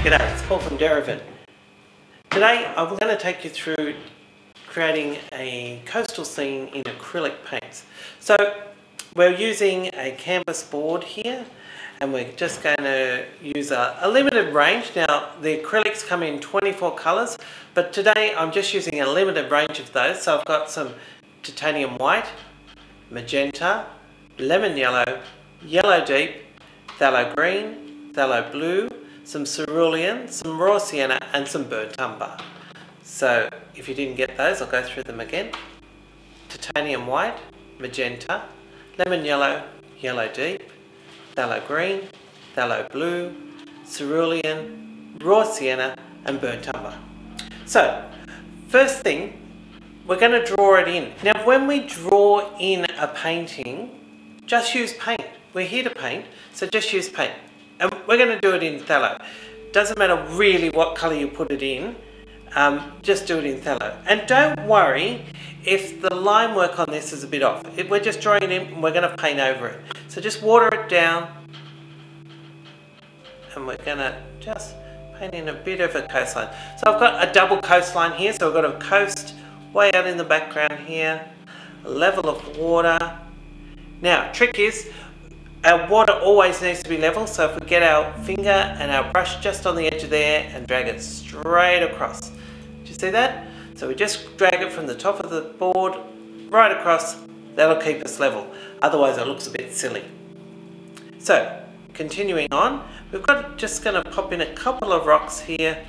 G'day, it's Paul from Derivan. Today I'm going to take you through creating a coastal scene in acrylic paints. So we're using a canvas board here and we're just going to use a limited range. Now the acrylics come in 24 colours, but today I'm just using a limited range of those. So I've got some titanium white, magenta, lemon yellow, yellow deep, phthalo green, phthalo blue, some cerulean, some raw sienna and some burnt umber. So if you didn't get those, I'll go through them again. Titanium white, magenta, lemon yellow, yellow deep, phthalo green, phthalo blue, cerulean, raw sienna and burnt umber. So first thing, we're going to draw it in. Now when we draw in a painting, just use paint. We're here to paint, so just use paint. And we're going to do it in phthalo. Doesn't matter really what colour you put it in, just do it in phthalo. And don't worry if the line work on this is a bit off. We're just drawing it in and we're going to paint over it. So just water it down and we're going to just paint in a bit of a coastline. So I've got a double coastline here, so I've got a coast way out in the background here, a level of water. Now, trick is, our water always needs to be level, so if we get our finger and our brush just on the edge of there and drag it straight across. Do you see that? So we just drag it from the top of the board right across. That'll keep us level. Otherwise it looks a bit silly. So, continuing on, we've got just going to pop in a couple of rocks here.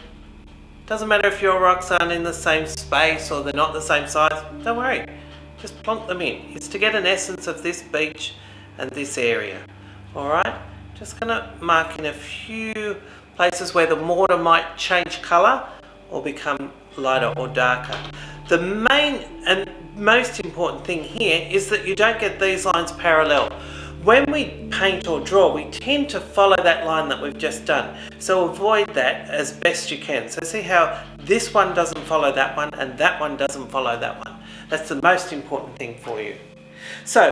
Doesn't matter if your rocks aren't in the same space or they're not the same size. Don't worry. Just plonk them in. It's to get an essence of this beach and this area. Alright, just going to mark in a few places where the water might change colour or become lighter or darker. The main and most important thing here is that you don't get these lines parallel. When we paint or draw, we tend to follow that line that we've just done. So avoid that as best you can. So see how this one doesn't follow that one and that one doesn't follow that one. That's the most important thing for you. So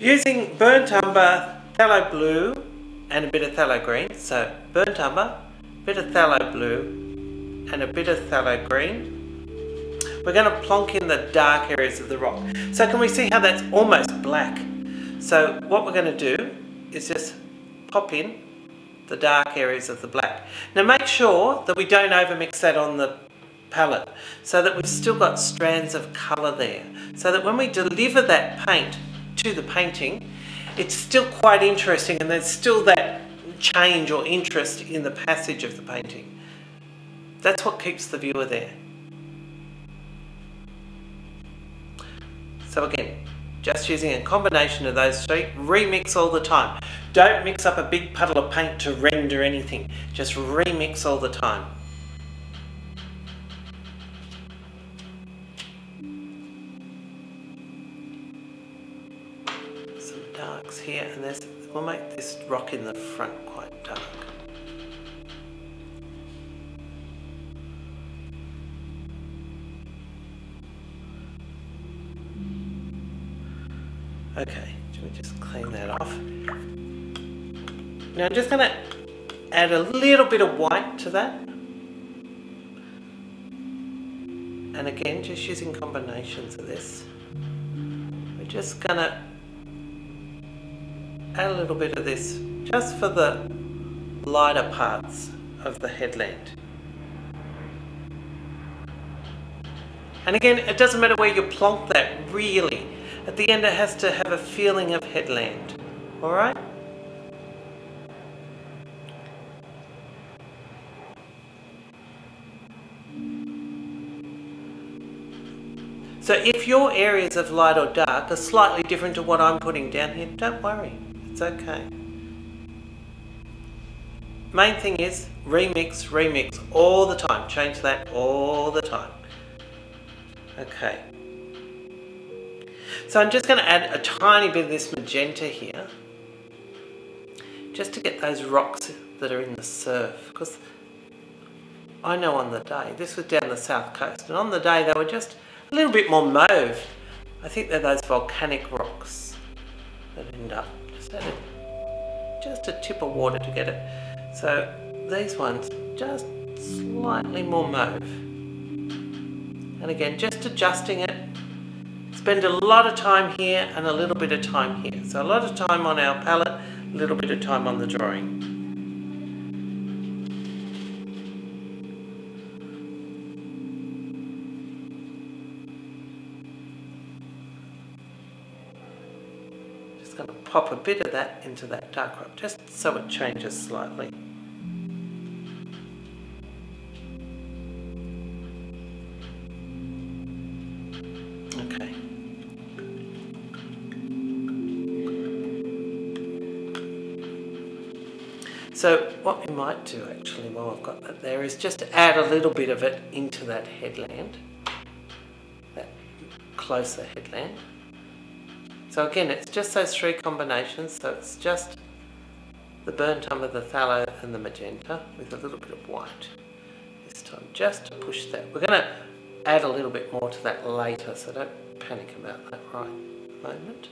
using burnt umber, phthalo blue and a bit of phthalo green. So burnt umber, a bit of phthalo blue and a bit of phthalo green. We're going to plonk in the dark areas of the rock. So can we see how that's almost black? So what we're going to do is just pop in the dark areas of the black. Now make sure that we don't overmix that on the palette so that we've still got strands of colour there. So that when we deliver that paint to the painting, it's still quite interesting and there's still that change or interest in the passage of the painting. That's what keeps the viewer there. So again, just using a combination of those three, remix all the time. Don't mix up a big puddle of paint to render anything. Just remix all the time. Darks here, and we'll make this rock in the front quite dark. Okay, should we just clean that off? Now I'm just going to add a little bit of white to that. And again, just using combinations of this. We're just going to add a little bit of this just for the lighter parts of the headland. And again, it doesn't matter where you plonk that really. At the end it has to have a feeling of headland. Alright? So if your areas of light or dark are slightly different to what I'm putting down here, don't worry. It's okay. Main thing is remix, remix all the time. Change that all the time. Okay. So I'm just going to add a tiny bit of this magenta here, just to get those rocks that are in the surf. Because I know on the day, this was down the south coast, and on the day they were just a little bit more mauve. I think they're those volcanic rocks that end up. Just added just a tip of water to get it. So these ones just slightly more mauve. And again, just adjusting it. Spend a lot of time here and a little bit of time here. So a lot of time on our palette, a little bit of time on the drawing. Just going to pop a bit of that into that dark rock, just so it changes slightly. Okay. So what we might do actually while I've got that there is just add a little bit of it into that headland, that closer headland. So again, it's just those three combinations, so it's just the burnt umber, the phthalo and the magenta with a little bit of white this time, just to push that. We're going to add a little bit more to that later, so don't panic about that right moment.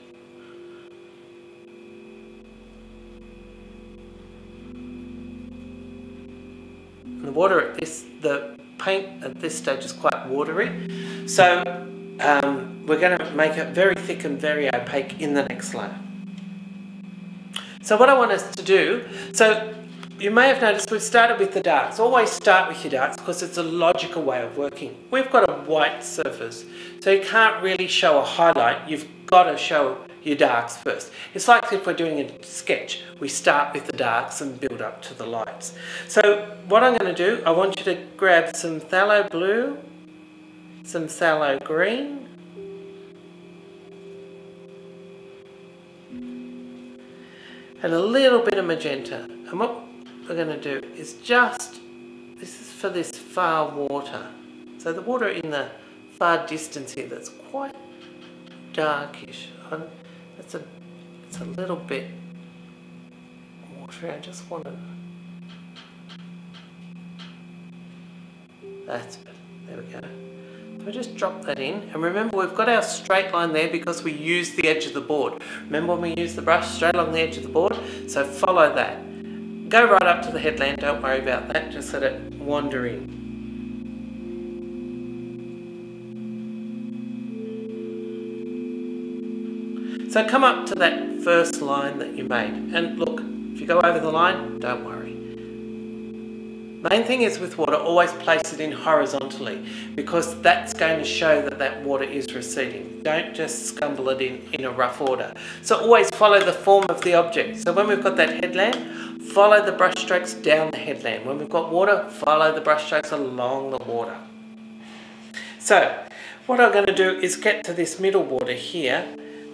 The water at the paint at this stage is quite watery, so we're going to make it very thick and very opaque in the next layer. So what I want us to do, so you may have noticed we've started with the darks. Always start with your darks because it's a logical way of working. We've got a white surface, so you can't really show a highlight. You've got to show your darks first. It's like if we're doing a sketch. We start with the darks and build up to the lights. So what I'm going to do, I want you to grab some phthalo blue, some phthalo green, and a little bit of magenta. And what we're going to do is just, this is for this far water. So the water in the far distance here that's quite darkish. It's a little bit watery. I just want to, that's better. There we go. So I just drop that in, and remember we've got our straight line there because we used the edge of the board. Remember when we used the brush straight along the edge of the board? So follow that. Go right up to the headland, don't worry about that, just let it wander in. So come up to that first line that you made, and look, if you go over the line, don't worry. Main thing is with water, always place it in horizontally because that's going to show that that water is receding. Don't just scumble it in a rough order. So always follow the form of the object. So when we've got that headland, follow the brush strokes down the headland. When we've got water, follow the brush strokes along the water. So what I'm going to do is get to this middle water here,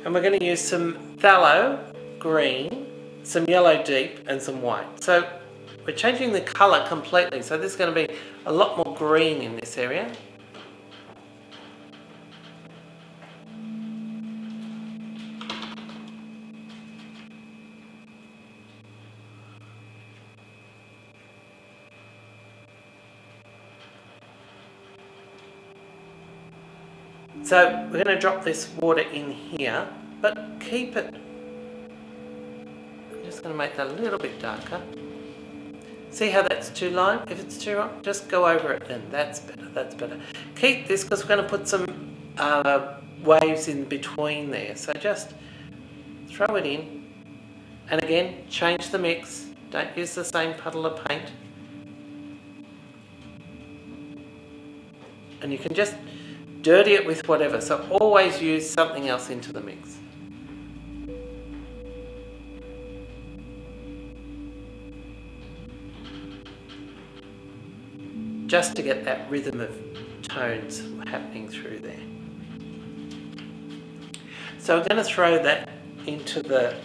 and we're going to use some phthalo green, some yellow deep and some white. So we're changing the colour completely, so there's going to be a lot more green in this area. So we're going to drop this water in here, but keep it, I'm just going to make that a little bit darker. See how that's too light? If it's too light, just go over it then. That's better, that's better. Keep this because we're going to put some waves in between there. So just throw it in. And again, change the mix. Don't use the same puddle of paint. And you can just dirty it with whatever. So always use something else into the mix. Just to get that rhythm of tones happening through there. So I'm going to throw that into the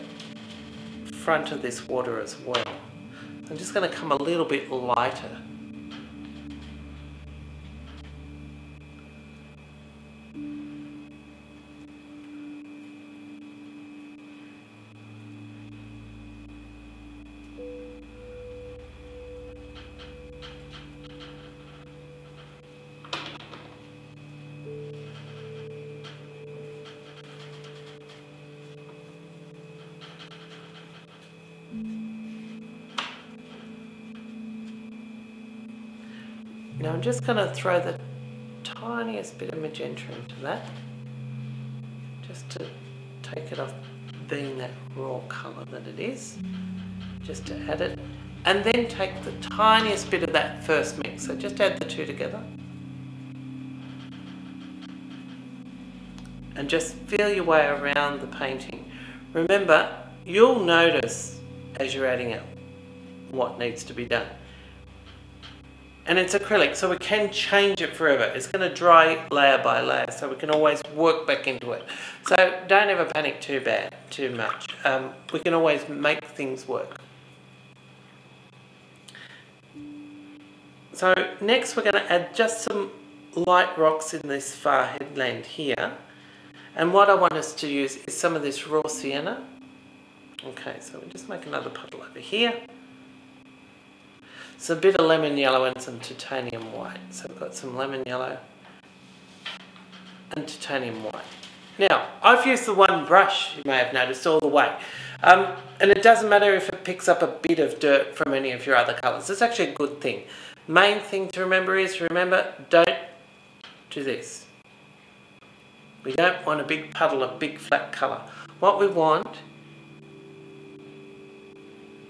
front of this water as well. I'm just going to come a little bit lighter. Now I'm just going to throw the tiniest bit of magenta into that, just to take it off being that raw colour that it is, just to add it, and then take the tiniest bit of that first mix, so just add the two together and just feel your way around the painting. Remember, you'll notice as you're adding it what needs to be done. And it's acrylic, so we can change it forever. It's going to dry layer by layer, so we can always work back into it. So don't ever panic too much. We can always make things work. So next we're going to add just some light rocks in this far headland here. And what I want us to use is some of this raw sienna. Okay, so we'll just make another puddle over here. It's a bit of lemon yellow and some titanium white. So we've got some lemon yellow and titanium white. Now, I've used the one brush, you may have noticed, all the way. And it doesn't matter if it picks up a bit of dirt from any of your other colours. It's actually a good thing. Main thing to remember is, don't do this. We don't want a big puddle of big flat colour. What we want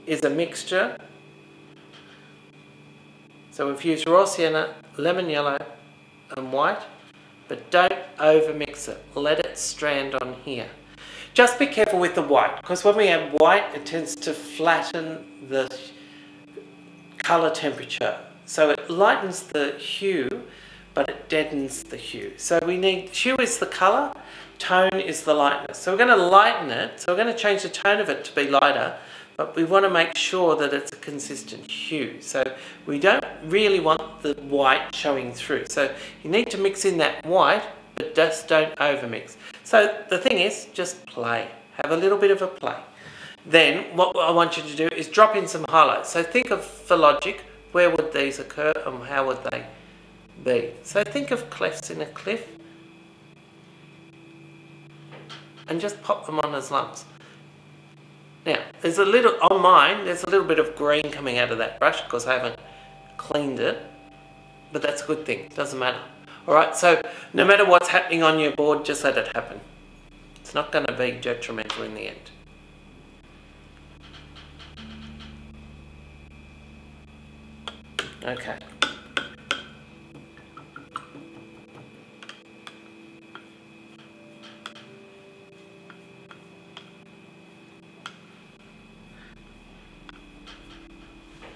is a mixture. So we've used raw sienna, lemon yellow and white, but don't over mix it. Let it strand on here. Just be careful with the white, because when we add white it tends to flatten the colour temperature. So it lightens the hue, but it deadens the hue. So we need, hue is the colour, tone is the lightness. So we're going to lighten it, so we're going to change the tone of it to be lighter, but we want to make sure that it's a consistent hue. So we don't really want the white showing through. So you need to mix in that white, but just don't overmix. So the thing is, just play. Have a little bit of a play. Then what I want you to do is drop in some highlights. So think of, for logic, where would these occur and how would they be? So think of clefts in a cliff and just pop them on as lumps. Now, there's a little, on mine, there's a little bit of green coming out of that brush because I haven't cleaned it, but that's a good thing, it doesn't matter. Alright, so no matter what's happening on your board, just let it happen. It's not going to be detrimental in the end. Okay.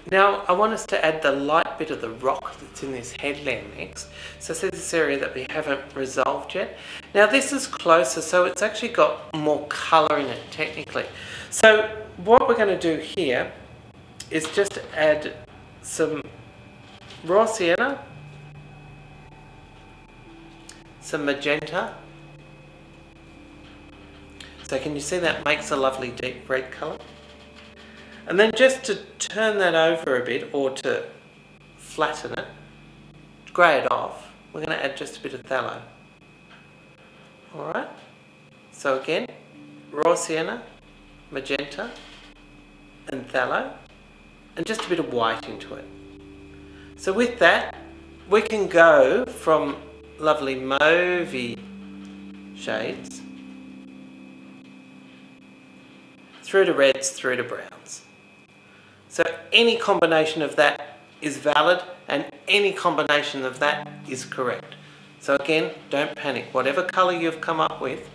Now I want us to add the light bit of the rock that's in this headland next. So see this area that we haven't resolved yet. Now this is closer, so it's actually got more colour in it technically. So what we're going to do here is just add some raw sienna, some magenta. So can you see that makes a lovely deep red colour? And then just to turn that over a bit, or to flatten it, grey it off, we're going to add just a bit of phthalo. Alright, so again, raw sienna, magenta and phthalo, and just a bit of white into it. So with that, we can go from lovely mauvey shades through to reds, through to browns. So any combination of that is valid, and any combination of that is correct. So again, don't panic. Whatever colour you've come up with,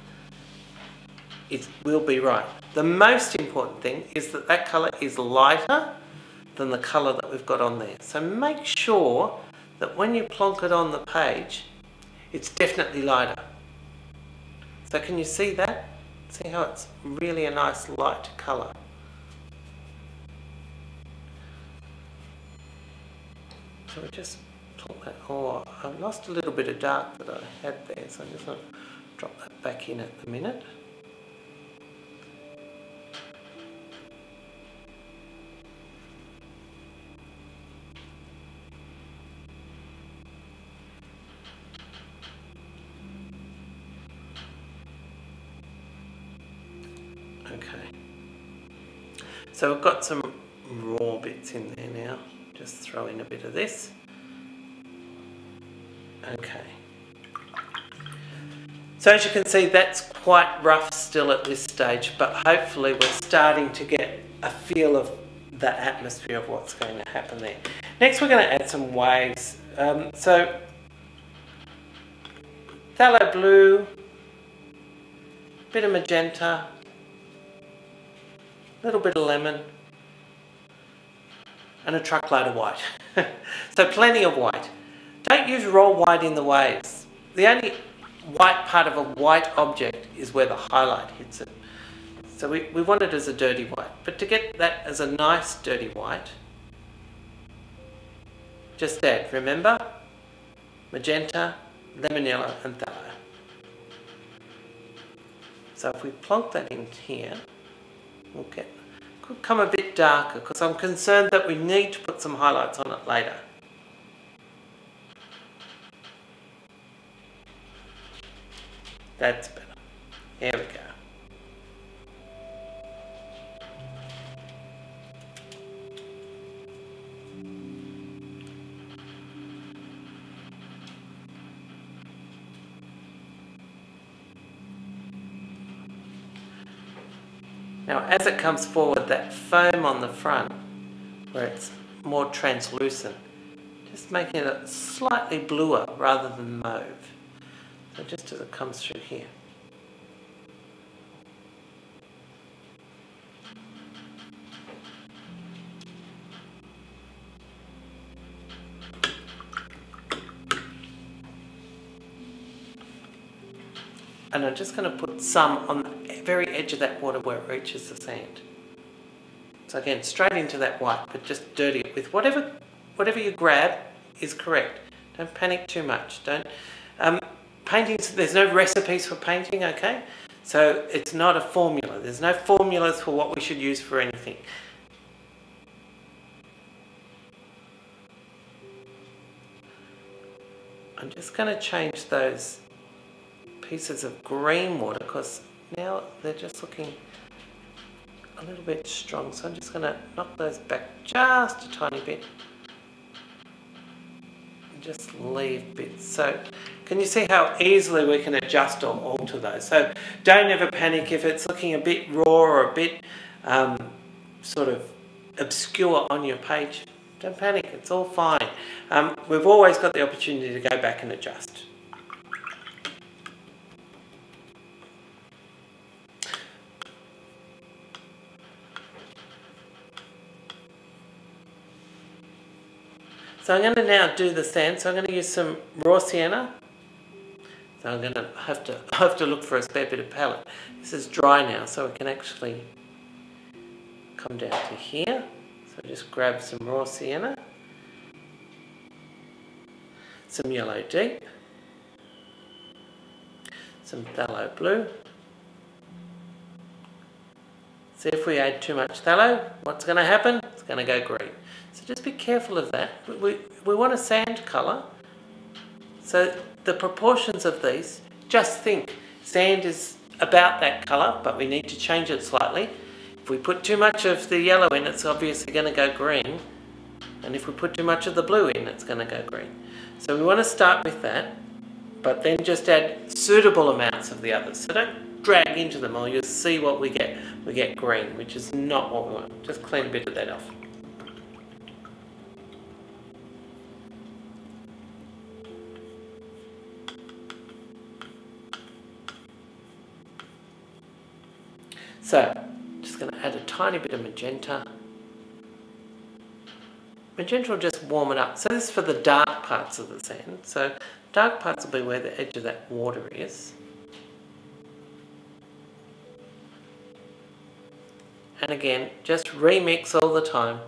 it will be right. The most important thing is that that colour is lighter than the colour that we've got on there. So make sure that when you plonk it on the page, it's definitely lighter. So can you see that? See how it's really a nice light colour. So we just plonk that. Oh, I've lost a little bit of dark that I had there, so I'm just going to drop that back in at the minute. Okay, so we've got some raw bits in there now. Just throw in a bit of this. Okay. So as you can see, that's quite rough still at this stage, but hopefully we're starting to get a feel of the atmosphere of what's going to happen there. Next we're going to add some waves. So phthalo blue, bit of magenta, a little bit of lemon, and a truckload of white. So plenty of white. Don't use raw white in the waves. The only white part of a white object is where the highlight hits it. So we want it as a dirty white. But to get that as a nice dirty white, just add, remember, magenta, lemon yellow and phthalo. So if we plonk that in here, we'll get, could come a bit darker because I'm concerned that we need to put some highlights on it later. That's better. There we go. Now as it comes forward, that foam on the front, where it's more translucent, just making it slightly bluer rather than mauve. So just as it comes through here. And I'm just going to put some on the very edge of that water where it reaches the sand. So again, straight into that white, but just dirty it with whatever you grab is correct. Don't panic too much. Don't. Paintings, there's no recipes for painting, okay? So it's not a formula. There's no formulas for what we should use for anything. I'm just going to change those pieces of green water because now they're just looking a little bit strong. So I'm just going to knock those back just a tiny bit. Just leave bits. So can you see how easily we can adjust or alter those? So don't ever panic if it's looking a bit raw or a bit sort of obscure on your page. Don't panic, it's all fine. We've always got the opportunity to go back and adjust. So I'm going to now do the sand. So I'm going to use some raw sienna. So I'm going to have to look for a spare bit of palette. This is dry now, so we can actually come down to here. So just grab some raw sienna, some yellow deep, some phthalo blue. See, if we add too much phthalo, what's going to happen? It's going to go green. So just be careful of that. We want a sand colour. So the proportions of these, just think, sand is about that colour, but we need to change it slightly. If we put too much of the yellow in, it's obviously going to go green. And if we put too much of the blue in, it's going to go green. So we want to start with that, but then just add suitable amounts of the others. So don't drag into them or you'll see what we get. We get green, which is not what we want. Just clean a bit of that off. So, just going to add a tiny bit of magenta. Magenta will just warm it up. So this is for the dark parts of the sand. So dark parts will be where the edge of that water is. And again, just remix all the time.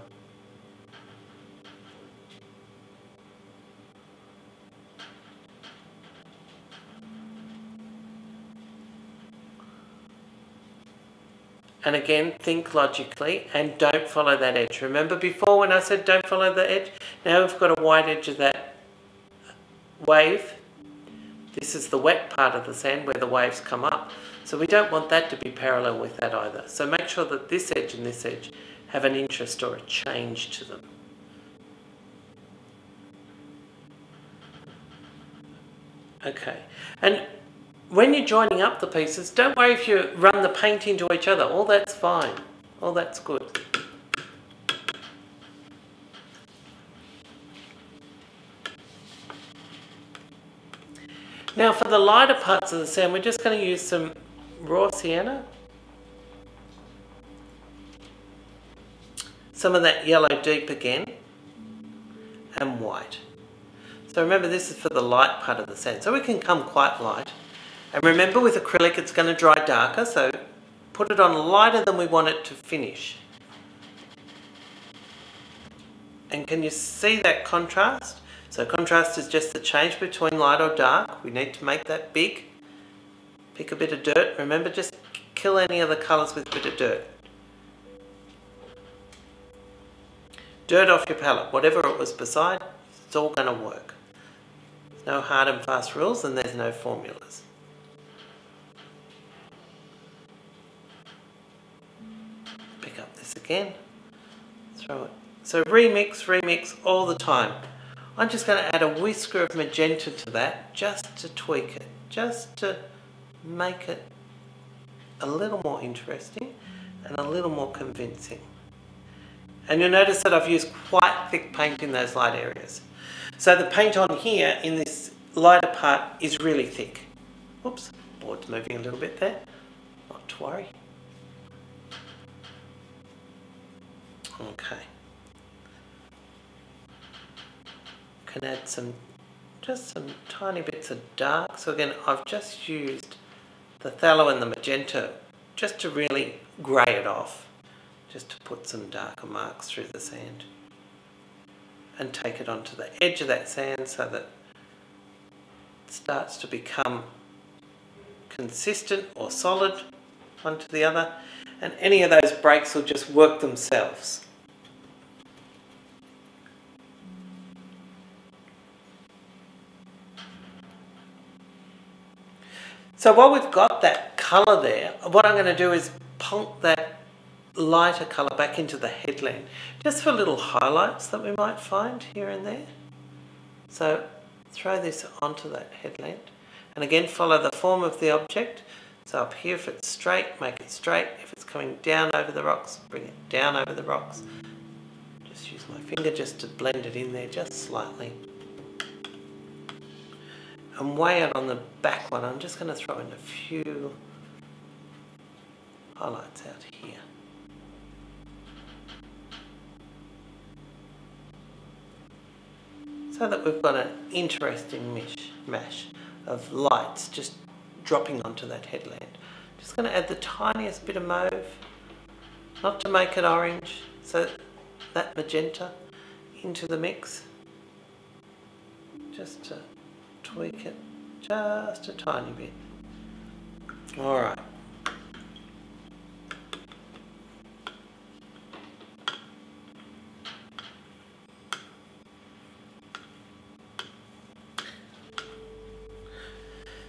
And again, think logically and don't follow that edge. Remember before when I said don't follow the edge? Now we've got a white edge of that wave. This is the wet part of the sand where the waves come up. So we don't want that to be parallel with that either. So make sure that this edge and this edge have an interest or a change to them. Okay, and when you're joining up the pieces, don't worry if you run the paint into each other. All that's fine. All that's good. Now for the lighter parts of the sand, we're just going to use some raw sienna. Some of that yellow deep again. And white. So remember, this is for the light part of the sand. So we can come quite light. And remember, with acrylic it's going to dry darker, so put it on lighter than we want it to finish. And can you see that contrast? So contrast is just the change between light or dark. We need to make that big. Pick a bit of dirt. Remember, just kill any of the colours with a bit of dirt. Dirt off your palette, whatever it was beside, it's all going to work. There's no hard and fast rules and there's no formulas. Pick up this again, throw it. So remix all the time. I'm just going to add a whisker of magenta to that just to tweak it, just to make it a little more interesting and a little more convincing. And you'll notice that I've used quite thick paint in those light areas. So the paint on here in this lighter part is really thick. Oops, board's moving a little bit there. Not to worry. Okay. Can add just some tiny bits of dark. So again, I've just used the phthalo and the magenta just to really grey it off. Just to put some darker marks through the sand. And take it onto the edge of that sand so that it starts to become consistent or solid one to the other. And any of those breaks will just work themselves. So while we've got that colour there, what I'm going to do is punk that lighter colour back into the headland, just for little highlights that we might find here and there. So throw this onto that headland, and again follow the form of the object. So up here, if it's straight, make it straight. If it's coming down over the rocks, bring it down over the rocks. Just use my finger just to blend it in there just slightly. And way out on the back one, I'm just going to throw in a few highlights out here. So that we've got an interesting mash of lights just dropping onto that headland. Just going to add the tiniest bit of mauve, not to make it orange, so that magenta into the mix. Just to tweak it just a tiny bit. Alright.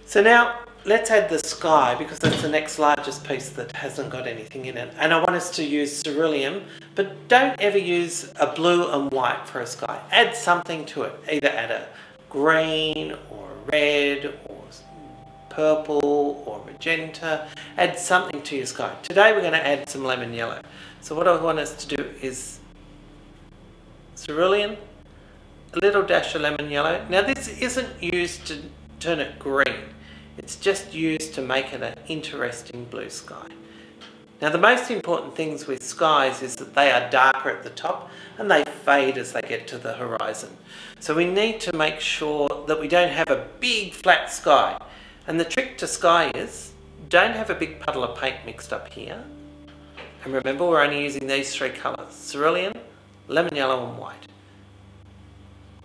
So now let's add the sky, because that's the next largest piece that hasn't got anything in it. And I want us to use cerulean, but don't ever use a blue and white for a sky. Add something to it. Either add a green or a red or purple or magenta. Add something to your sky. Today we're going to add some lemon yellow. So what I want us to do is cerulean, a little dash of lemon yellow. Now this isn't used to turn it green. It's just used to make it an interesting blue sky. Now the most important things with skies is that they are darker at the top and they fade as they get to the horizon. So we need to make sure that we don't have a big flat sky. And the trick to sky is, don't have a big puddle of paint mixed up here. And remember, we're only using these three colours: cerulean, lemon yellow and white.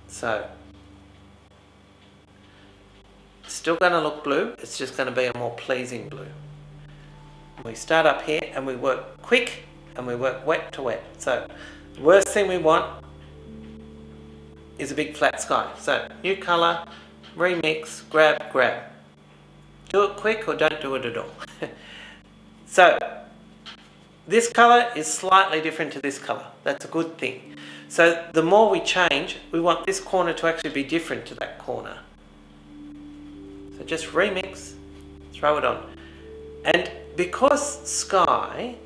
So it's still going to look blue, it's just going to be a more pleasing blue. We start up here and we work quick and we work wet to wet. So the worst thing we want is a big flat sky. So new colour, remix, grab, grab. Do it quick or don't do it at all. So this colour is slightly different to this colour. That's a good thing. So the more we change, we want this corner to actually be different to that corner. just remix, throw it on. And because sky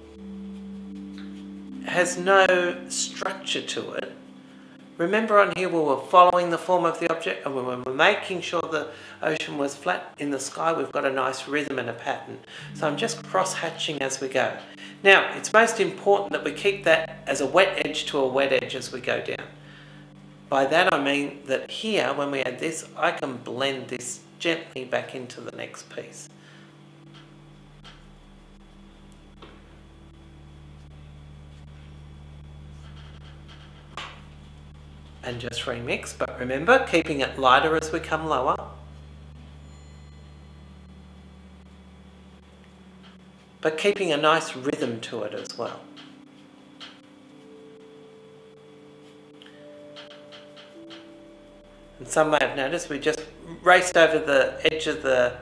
has no structure to it, remember on here we were following the form of the object and we were making sure the ocean was flat. In the sky we've got a nice rhythm and a pattern. So I'm just cross-hatching as we go. Now it's most important that we keep that as a wet edge to a wet edge as we go down. By that I mean that here when we add this, I can blend this gently back into the next piece. And just remix, but remember, keeping it lighter as we come lower. But keeping a nice rhythm to it as well. And some may have noticed we just raced over the edge of the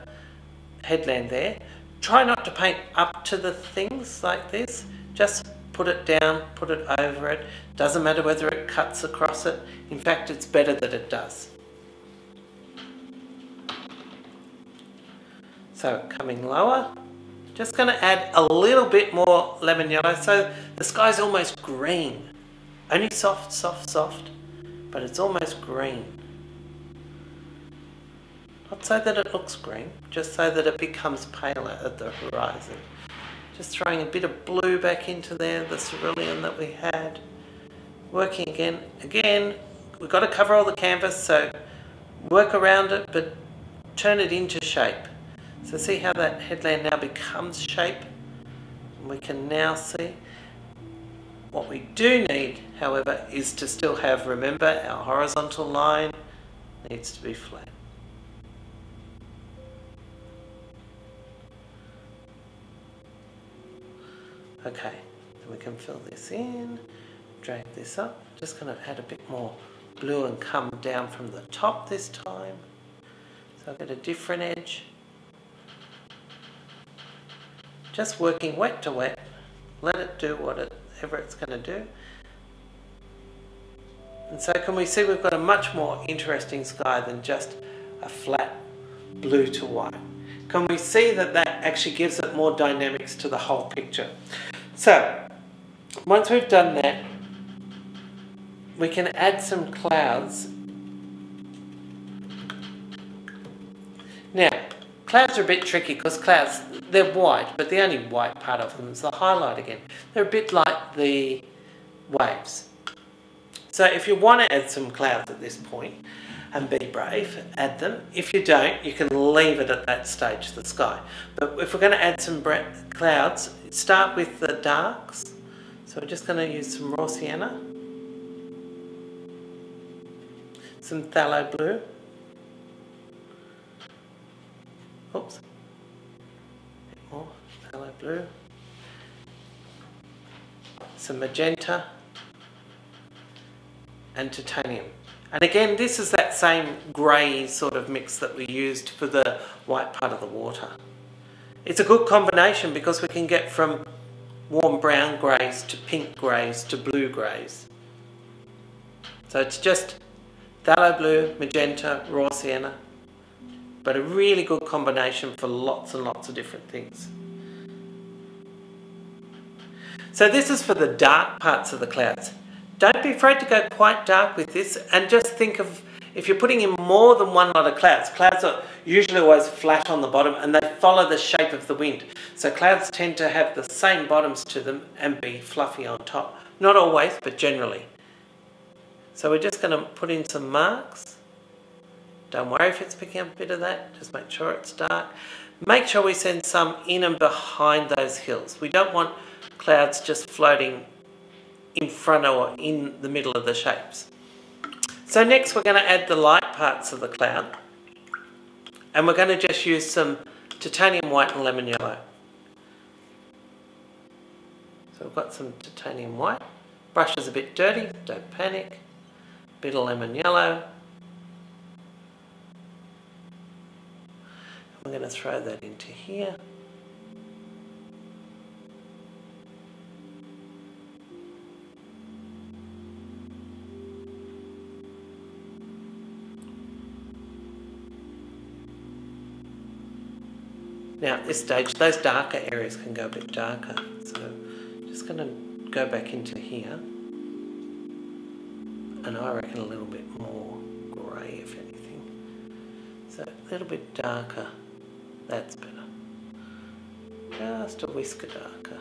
headland there. Try not to paint up to the things like this. Just put it down, put it over it. Doesn't matter whether it cuts across it. In fact, it's better that it does. So coming lower, just going to add a little bit more lemon yellow so the sky's almost green. Only soft, soft, soft, but it's almost green. Not so that it looks green, just so that it becomes paler at the horizon. Just throwing a bit of blue back into there, the cerulean that we had. Working again. Again, we've got to cover all the canvas, so work around it, but turn it into shape. So see how that headland now becomes shape? And we can now see. What we do need, however, is to still have, remember, our horizontal line needs to be flat. Okay, then we can fill this in, drag this up. Just going to add a bit more blue and come down from the top this time. So I've got a different edge. Just working wet to wet. Let it do whatever it's going to do. And so can we see we've got a much more interesting sky than just a flat blue to white. Can we see that that actually gives it more dynamics to the whole picture? So, once we've done that, we can add some clouds. Now, clouds are a bit tricky because clouds, they're white, but the only white part of them is the highlight again. They're a bit like the waves. So if you want to add some clouds at this point, and be brave, add them. If you don't, you can leave it at that stage, the sky. But if we're going to add some clouds, start with the darks. So we're just going to use some raw sienna, some phthalo blue, oops, a bit more phthalo blue, some magenta, and titanium. And again, this is that same grey sort of mix that we used for the white part of the water. It's a good combination because we can get from warm brown greys to pink greys to blue greys. So it's just phthalo blue, magenta, raw sienna, but a really good combination for lots and lots of different things. So this is for the dark parts of the clouds. Don't be afraid to go quite dark with this, and just think of if you're putting in more than one lot of clouds. Clouds are usually always flat on the bottom and they follow the shape of the wind. So clouds tend to have the same bottoms to them and be fluffy on top. Not always, but generally. So we're just going to put in some marks. Don't worry if it's picking up a bit of that, just make sure it's dark. Make sure we send some in and behind those hills. We don't want clouds just floating in front or in the middle of the shapes. So next we're going to add the light parts of the cloud, and we're going to just use some titanium white and lemon yellow. So we've got some titanium white. Brush is a bit dirty, don't panic. Bit of lemon yellow. We're going to throw that into here. Now at this stage, those darker areas can go a bit darker. So I'm just going to go back into here. And I reckon a little bit more grey, if anything. So a little bit darker. That's better. Just a whisker darker.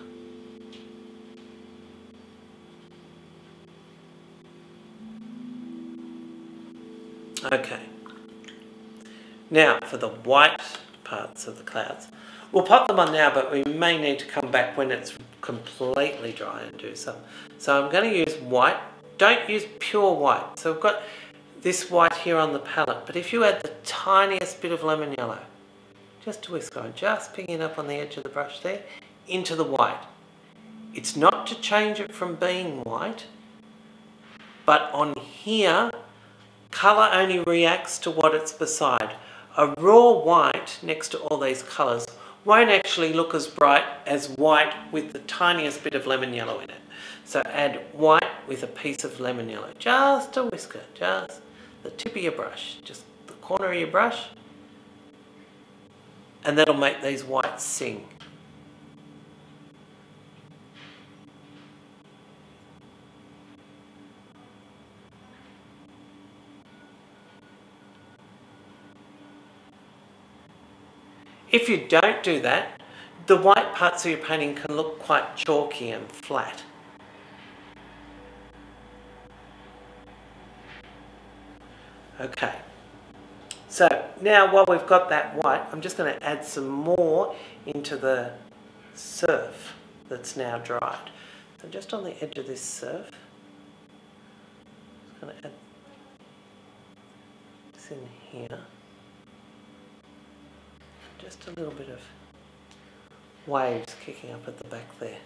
Okay. Now for the white parts of the clouds. We'll pop them on now, but we may need to come back when it's completely dry and do some. So I'm going to use white. Don't use pure white. So we've got this white here on the palette, but if you add the tiniest bit of lemon yellow, just a whisker on, just picking it up on the edge of the brush there, into the white. It's not to change it from being white, but on here, colour only reacts to what it's beside. A raw white next to all these colours won't actually look as bright as white with the tiniest bit of lemon yellow in it. So add white with a piece of lemon yellow. Just a whisker, just the tip of your brush, just the corner of your brush. And that'll make these whites sing. If you don't do that, the white parts of your painting can look quite chalky and flat. Okay, so now while we've got that white, I'm just going to add some more into the surf that's now dried. So just on the edge of this surf, I'm just going to add this in here. Just a little bit of waves kicking up at the back there.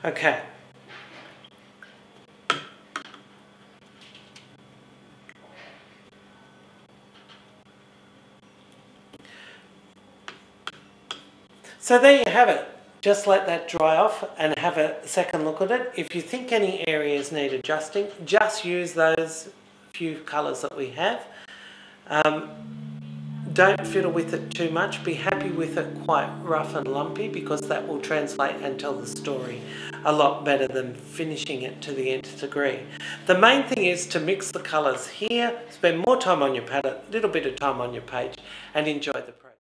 Okay. So there you have it. Just let that dry off and have a second look at it. If you think any areas need adjusting, just use those few colours that we have. Don't fiddle with it too much. Be happy with it quite rough and lumpy, because that will translate and tell the story a lot better than finishing it to the nth degree. The main thing is to mix the colours here, spend more time on your palette, a little bit of time on your page, and enjoy the process.